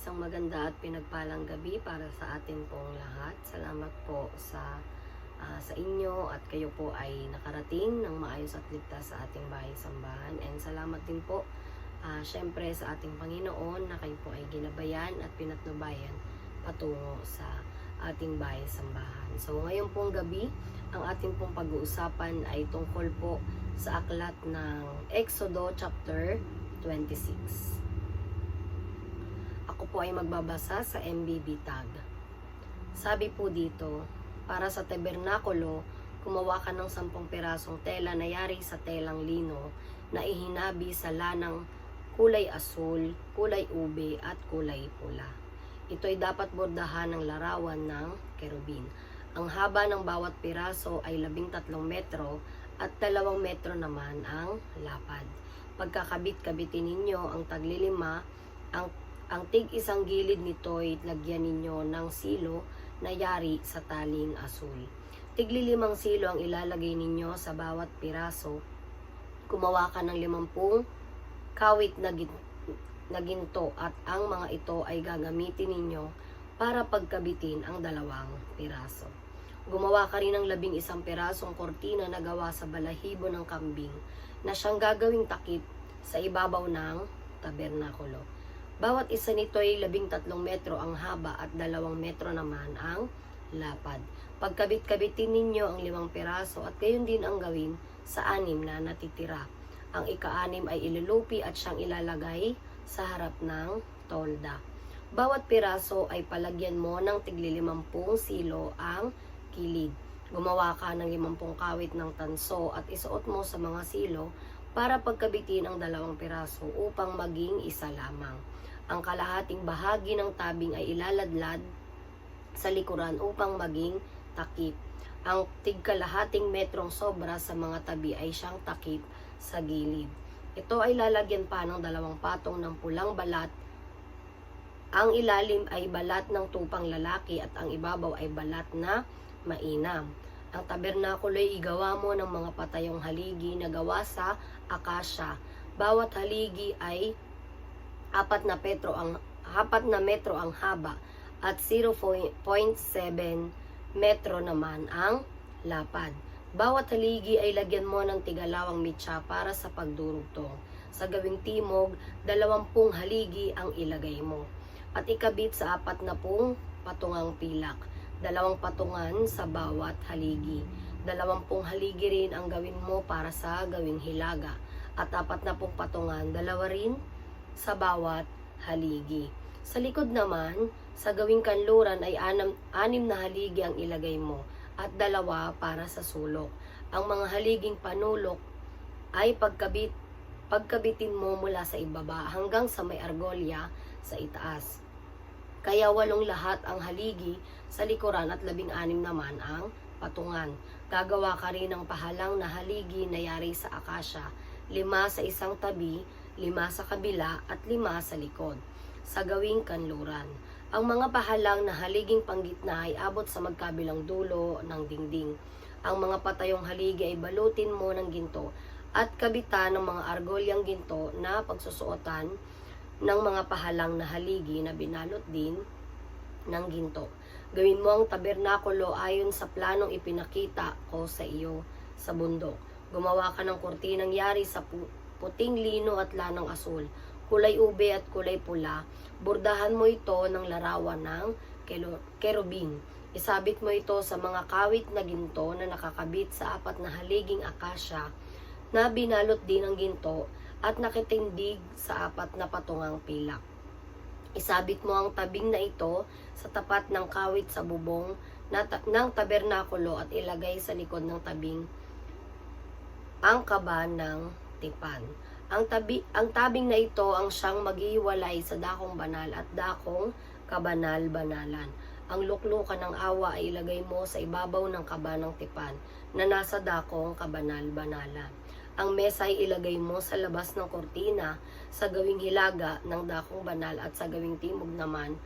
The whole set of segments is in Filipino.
Isang maganda at pinagpalang gabi para sa atin pong lahat. Salamat po sa inyo at kayo po ay nakarating ng maayos at ligtas sa ating bahay-sambahan. And salamat din po syempre sa ating Panginoon na kayo po ay ginabayan at pinatnubayan patungo sa ating bahay-sambahan. So ngayon pong gabi, ang ating pong pag-uusapan ay tungkol po sa aklat ng Exodo chapter 26. Ako po ay magbabasa sa MBB tag. Sabi po dito, para sa tabernakulo, gumawa ka ng 10 pirasong tela na yari sa telang lino na ihinabi sa lanang kulay asul, kulay ube at kulay pula. Ito ay dapat bordahan ng larawan ng kerubin. Ang haba ng bawat piraso ay 13 metro at 2 metro naman ang lapad. Pagkakabit-kabitin ninyo ang taglilima, ang tig-isang gilid nito ay lagyan ninyo ng silo na yari sa taling asul. Tigli-5 silo ang ilalagay ninyo sa bawat piraso. Gumawa ka ng 50 kawit na ginto at ang mga ito ay gagamitin ninyo para pagkabitin ang 2 piraso. Gumawa ka rin ng 11 pirasong kortina na gawa sa balahibo ng kambing na siyang gagawing takip sa ibabaw ng tabernakulo. Bawat isa nito ay 13 metro ang haba at 2 metro naman ang lapad. Pagkabit-kabitin ninyo ang 5 piraso at gayon din ang gawin sa 6 na natitira. Ang ika-6 ay ilulupi at siyang ilalagay sa harap ng tolda. Bawat piraso ay palagyan mo ng tigli-50 silo ang kilid. Gumawa ka ng 50 kawit ng tanso at isuot mo sa mga silo para pagkabitin ang 2 piraso upang maging isa lamang. Ang kalahating bahagi ng tabing ay ilaladlad sa likuran upang maging takip. Ang tigkalahating metrong sobra sa mga tabi ay siyang takip sa gilid. Ito ay lalagyan pa ng 2 patong ng pulang balat. Ang ilalim ay balat ng tupang lalaki at ang ibabaw ay balat na mainam. Ang tabernakulo ay igawa mo ng mga patayong haligi na gawa sa akasya. Bawat haligi ay 4 na metro ang haba at 0.7 metro naman ang lapad. Bawat haligi ay lagyan mo ng tigalawang mitsa para sa pagdurugtong. Sa gawing timog, 20 haligi ang ilagay mo. At ikabit sa 40 patungang pilak. 2 patungan sa bawat haligi. 20 haligi rin ang gawin mo para sa gawing hilaga. At 40 patungan, 2 rin sa bawat haligi. Sa likod naman, sa gawing kanluran ay 6 na haligi ang ilagay mo at 2 para sa sulok. Ang mga haliging panulok ay pagkabitin mo mula sa ibaba hanggang sa may argolya sa itaas. Kaya 8 lahat ang haligi sa likuran at 16 naman ang patungan. Gagawa ka rin ng pahalang na haligi na yari sa akasya, 5 sa isang tabi, 5 sa kabila at 5 sa likod. Sa gawing kanluran, ang mga pahalang na haliging panggitna ay abot sa magkabilang dulo ng dingding. Ang mga patayong haligi ay balutin mo ng ginto at kabitan ng mga argolyang ginto na pagsusuotan ng mga pahalang na haligi na binalot din ng ginto. Gawin mo ang tabernakulo ayon sa planong ipinakita ko sa iyo sa bundok. Gumawa ka ng kurtinang yari sa puting lino at lanang asul, kulay ube at kulay pula. Bordahan mo ito ng larawan ng kerubin. Isabit mo ito sa mga kawit na ginto na nakakabit sa 4 na haliging akasya na binalot din ng ginto at nakitindig sa 4 na patungang pilak. Isabit mo ang tabing na ito sa tapat ng kawit sa bubong ng tabernakulo at ilagay sa likod ng tabing ang kaba ng tipan. Ang tabing na ito ang siyang maghiwalay sa dakong banal at dakong kabanal-banalan. Ang luklukan ng awa ay ilagay mo sa ibabaw ng kaba ng tipan na nasa dakong kabanal-banalan. Ang mesa ay ilagay mo sa labas ng kortina sa gawing hilaga ng dakong banal at sa gawing timog naman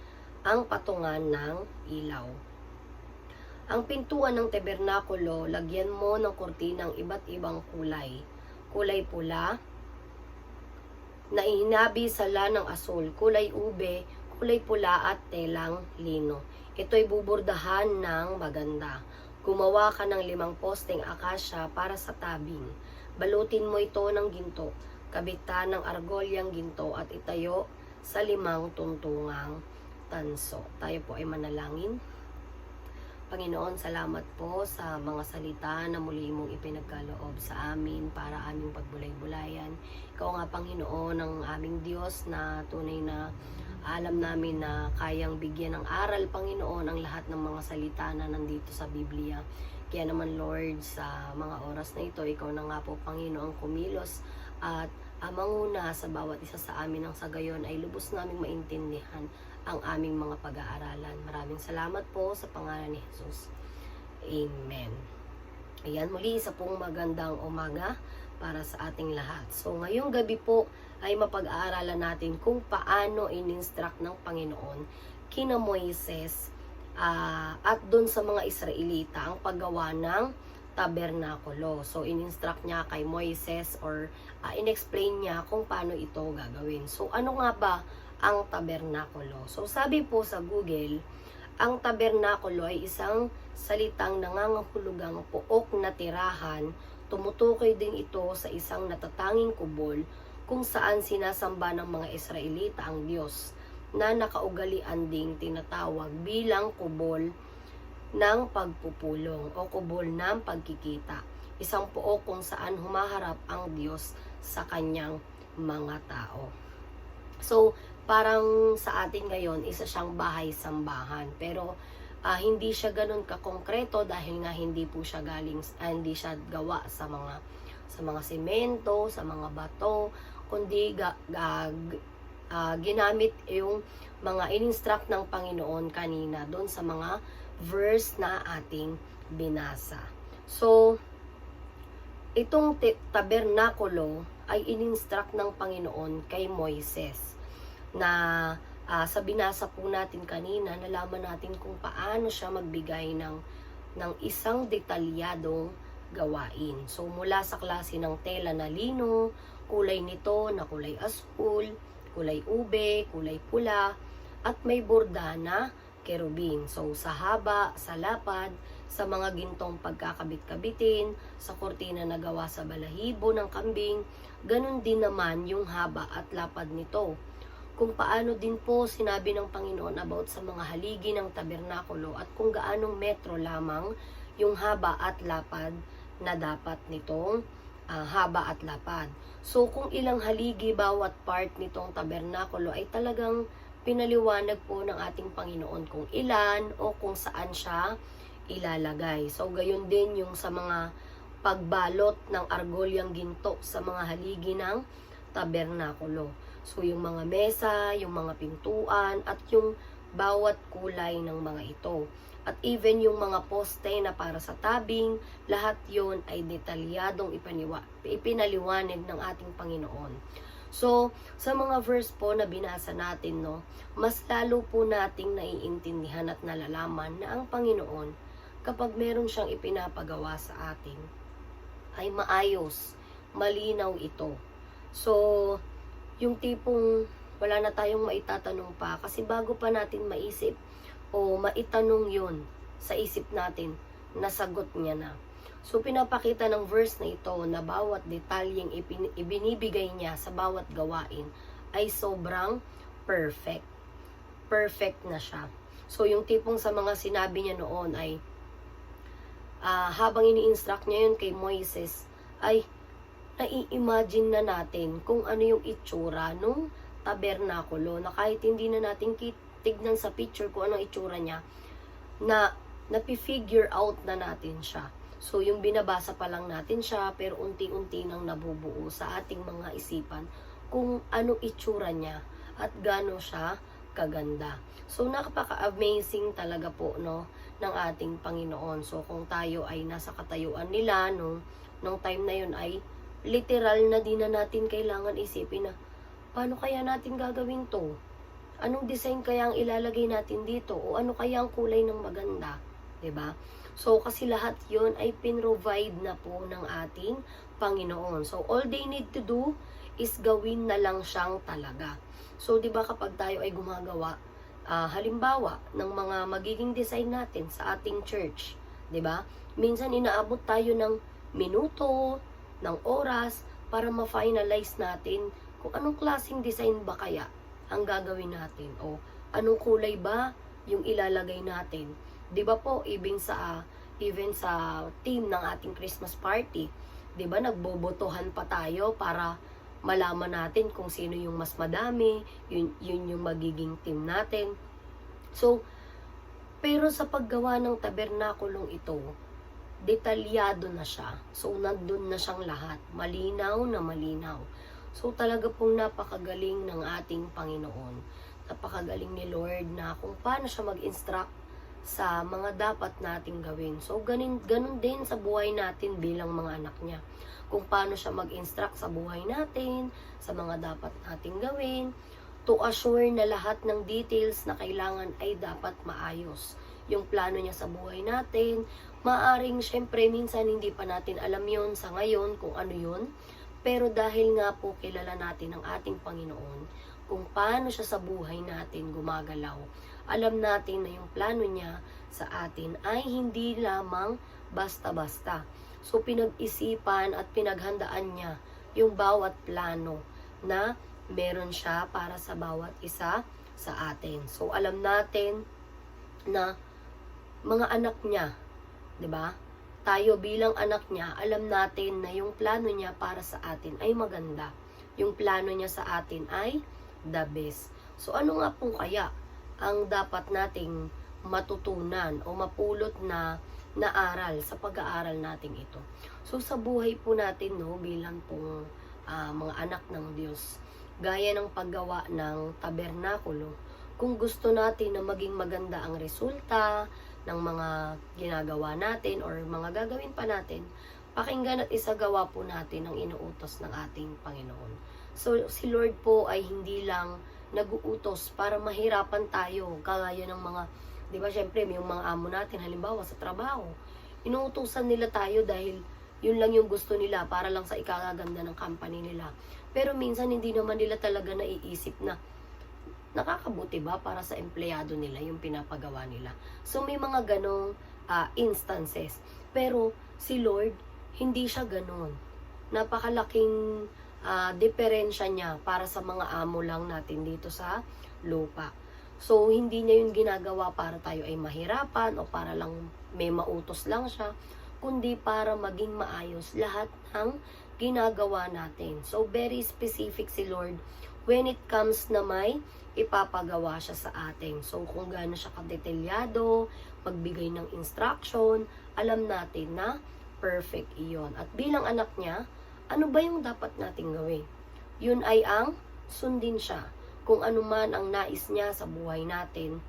ang patungan ng ilaw. Ang pintuan ng tabernakulo, lagyan mo ng kortinang iba't ibang kulay. Kulay pula, na ihinabi sa lanang asul, kulay ube, kulay pula at telang lino. Ito'y bubordahan ng maganda. Gumawa ka ng 5 posteng akasya para sa tabing. Balutin mo ito ng ginto, kabitan ng argolyang ginto at itayo sa 5 tuntungang tanso. Tayo po ay manalangin. Panginoon, salamat po sa mga salita na muli mong ipinagkaloob sa amin para aming pagbulay-bulayan. Ikaw nga, Panginoon, ang aming Diyos na tunay na alam namin na kayang bigyan ng aral, Panginoon, ang lahat ng mga salita na nandito sa Biblia. Kaya naman, Lord, sa mga oras na ito, ikaw na nga po, Panginoon, kumilos at manguna sa bawat isa sa amin ang sa gayon ay lubos naming maintindihan ang aming mga pag-aaralan. Maraming salamat po sa pangalan ni Jesus. Amen. Ayan, muli isa pong magandang umaga para sa ating lahat. So, ngayong gabi po ay mapag-aaralan natin kung paano in-instruct ng Panginoon kina Moises at doon sa mga Israelita ang paggawa ng tabernakulo. So, in-instruct niya kay Moises or in-explain niya kung paano ito gagawin. So, ano nga ba ang tabernakulo? So, sabi po sa Google, ang tabernakulo ay isang salitang nangangahulugang pook na tirahan. Tumutukoy din ito sa isang natatanging kubol kung saan sinasamba ng mga Israelita ang Diyos na nakaugalian ding tinatawag bilang kubol ng pagpupulong o kubol ng pagkikita. Isang pook kung saan humaharap ang Diyos sa kanyang mga tao. So, parang sa atin ngayon, isa siyang bahay-sambahan. Pero, hindi siya ganun kakongkreto dahil nga hindi po siya hindi siya gawa sa mga semento, sa mga bato, kundi ginamit yung mga in-instruct ng Panginoon kanina doon sa mga verse na ating binasa. So, itong tabernakulo ay in-instruct ng Panginoon kay Moises na sa binasa po natin kanina, nalaman natin kung paano siya magbigay ng isang detalyadong gawain. So, mula sa klase ng tela na lino, kulay nito na kulay asul, kulay ube, kulay pula, at may borda na kerubin. So, sa haba, sa lapad, sa mga gintong pagkakabit-kabitin, sa kortina na gawa sa balahibo ng kambing, ganun din naman yung haba at lapad nito. Kung paano din po sinabi ng Panginoon about sa mga haligi ng tabernakulo at kung gaanong metro lamang yung haba at lapad na dapat nitong haba at lapad. So, kung ilang haligi bawat part nitong tabernakulo ay talagang pinaliwanag po ng ating Panginoon kung ilan o kung saan siya ilalagay. So, gayon din yung sa mga pagbalot ng argolyang ginto sa mga haligi ng tabernakulo. So, yung mga mesa, yung mga pintuan, at yung bawat kulay ng mga ito. At even yung mga poste na para sa tabing, lahat yon ay detalyadong ipinaliwanag ng ating Panginoon. So, sa mga verse po na binasa natin, no, mas lalo po nating naiintindihan at nalalaman na ang Panginoon, kapag meron siyang ipinapagawa sa atin, ay maayos, malinaw ito. So, yung tipong wala na tayong maitatanong pa kasi bago pa natin maisip o maitanong yun sa isip natin, nasagot niya na. So, pinapakita ng verse na ito na bawat detalyeng ibinibigay niya sa bawat gawain ay sobrang perfect. Perfect na siya. So, yung tipong sa mga sinabi niya noon ay habang ini-instruct niya yun kay Moises ay nai-imagine na natin kung ano yung itsura nung tabernakulo na kahit hindi na natin tignan sa picture kung anong itsura niya, na napifigure out na natin siya. So, yung binabasa pa lang natin siya, pero unti-unti nang nabubuo sa ating mga isipan kung anong itsura niya at gaano siya kaganda. So, napaka-amazing talaga po, no, ng ating Panginoon. So, kung tayo ay nasa katayuan nila, nung time na yun ay literal na din na natin kailangan isipin na paano kaya natin gagawin to? Anong design kaya ang ilalagay natin dito? O ano kaya ang kulay ng maganda? 'Di ba? So, kasi lahat yon ay pinrovide na po ng ating Panginoon. So, all they need to do is gawin na lang siyang talaga. So, 'di ba kapag tayo ay gumagawa halimbawa ng mga magiging design natin sa ating church, 'di ba? Minsan inaabot tayo ng minuto, ng oras para ma-finalize natin kung anong klaseng design ba kaya ang gagawin natin o anong kulay ba yung ilalagay natin. 'Di ba po, even sa team ng ating Christmas party, 'di ba, nagbobotohan pa tayo para malaman natin kung sino yung mas madami, yun yung magiging team natin. So, pero sa paggawa ng tabernakulong ito, detalyado na siya. So, nandun na siyang lahat. Malinaw na malinaw. So, talaga pong napakagaling ng ating Panginoon. Napakagaling ni Lord na kung paano siya mag-instruct sa mga dapat nating gawin. So, ganun din sa buhay natin bilang mga anak niya. Kung paano siya mag-instruct sa buhay natin, sa mga dapat nating gawin, to assure na lahat ng details na kailangan ay dapat maayos. Yung plano niya sa buhay natin, maaring syempre minsan hindi pa natin alam yon sa ngayon kung ano yun, pero dahil nga po kilala natin ang ating Panginoon, kung paano siya sa buhay natin gumagalaw, alam natin na yung plano niya sa atin ay hindi lamang basta-basta. So, pinag-isipan at pinaghandaan niya yung bawat plano na meron siya para sa bawat isa sa atin. So, alam natin na mga anak niya, 'di ba? Tayo bilang anak niya, alam natin na yung plano niya para sa atin ay maganda. Yung plano niya sa atin ay the best. So, ano nga po kaya ang dapat nating matutunan o mapulot na aral sa pag-aaral natin ito? So, sa buhay po natin, no, bilang pong mga anak ng Diyos, gaya ng paggawa ng tabernakulo, kung gusto natin na maging maganda ang resulta ng mga ginagawa natin or mga gagawin pa natin, pakinggan at isagawa po natin ang inuutos ng ating Panginoon. So, si Lord po ay hindi lang nag-uutos para mahirapan tayo, kagaya ng mga, di ba, syempre, may yung mga amo natin, halimbawa sa trabaho, inuutusan nila tayo dahil yun lang yung gusto nila, para lang sa ikakaganda ng company nila. Pero minsan, hindi naman nila talaga naiisip na nakakabuti ba para sa empleyado nila yung pinapagawa nila. So, may mga ganong instances. Pero, si Lord, hindi siya ganon. Napakalaking diferensya niya para sa mga amo lang natin dito sa lupa. So, hindi niya yung ginagawa para tayo ay mahirapan o para lang may mautos lang siya, kundi para maging maayos lahat ng ginagawa natin. So, very specific si Lord when it comes na may ipapagawa siya sa atin. So, kung gaano siya kadetalyado, magbigay ng instruction, alam natin na perfect iyon. At bilang anak niya, ano ba yung dapat nating gawin? Yun ay ang sundin siya. Kung ano man ang nais niya sa buhay natin,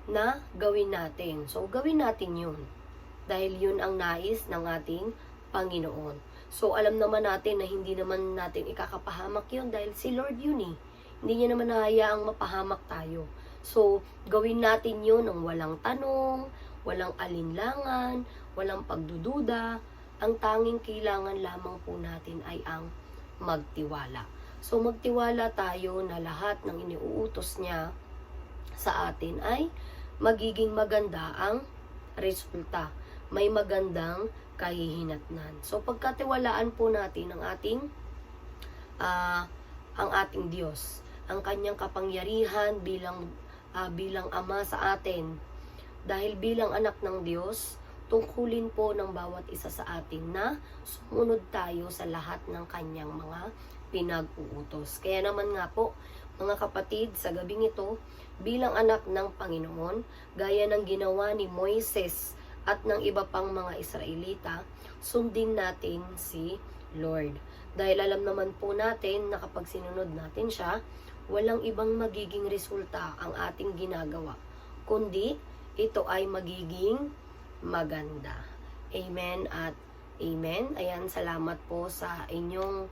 na gawin natin. So, gawin natin yun. Dahil yun ang nais ng ating Panginoon. So, alam naman natin na hindi naman natin ikakapahamak yun dahil si Lord yun eh. Hindi niya naman nahayaang mapahamak tayo. So, gawin natin yun ng walang tanong, walang alinlangan, walang pagdududa. Ang tanging kailangan lamang po natin ay ang magtiwala. So, magtiwala tayo na lahat ng iniuutos niya sa atin ay magiging maganda ang resulta. May magandang kahihinatnan. So, pagkatiwalaan po natin ang ating Diyos, ang kanyang kapangyarihan bilang ama sa atin. Dahil bilang anak ng Diyos, tungkulin po ng bawat isa sa atin na sumunod tayo sa lahat ng kanyang mga pinag-uutos. Kaya naman nga po, mga kapatid, sa gabing ito, bilang anak ng Panginoon, gaya ng ginawa ni Moises at ng iba pang mga Israelita, sundin natin si Lord. Dahil alam naman po natin na kapag sinunod natin siya, walang ibang magiging resulta ang ating ginagawa, kundi ito ay magiging maganda. Amen at amen. Ayan, salamat po sa inyong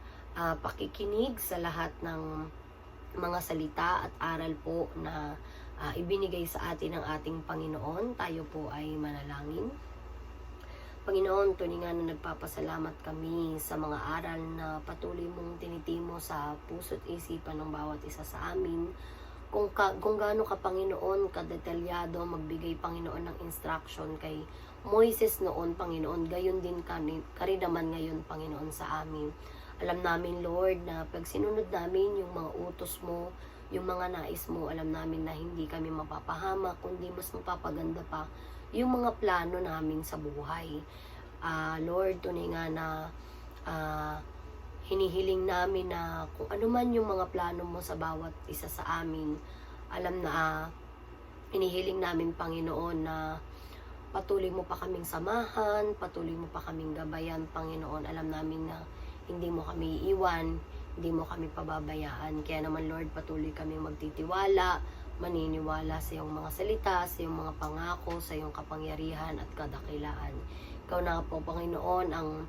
pakikinig sa lahat ng mga salita at aral po na ibinigay sa atin ng ating Panginoon. Tayo po ay manalangin. Panginoon, tunay nga na nagpapasalamat kami sa mga aral na patuloy mong tinitimo sa puso't isipan ng bawat isa sa amin kung gaano ka, Panginoon, kadetalyado magbigay, Panginoon, ng instruction kay Moises noon, Panginoon, gayon din ka rin naman ngayon, Panginoon, sa amin. Alam namin, Lord, na pag sinunod namin yung mga utos mo, yung mga nais mo, alam namin na hindi kami mapapahamak, kundi mas mapapaganda pa yung mga plano namin sa buhay. Lord, tunay nga na hinihiling namin na kung ano man yung mga plano mo sa bawat isa sa amin, alam na hinihiling namin, Panginoon, na patuloy mo pa kaming samahan, patuloy mo pa kaming gabayan, Panginoon. Alam namin na hindi mo kami iiwan, hindi mo kami pababayaan. Kaya naman, Lord, patuloy kaming magtitiwala, maniniwala sa iyong mga salita, sa iyong mga pangako, sa iyong kapangyarihan at kadakilaan. Ikaw na po, Panginoon, ang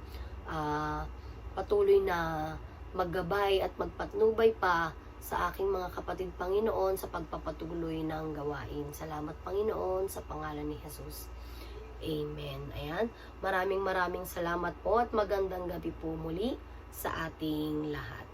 patuloy na maggabay at magpatnubay pa sa aking mga kapatid, Panginoon, sa pagpapatuloy ng gawain. Salamat, Panginoon, sa pangalan ni Jesus. Amen. Ayan. Maraming salamat po at magandang gabi po muli sa ating lahat.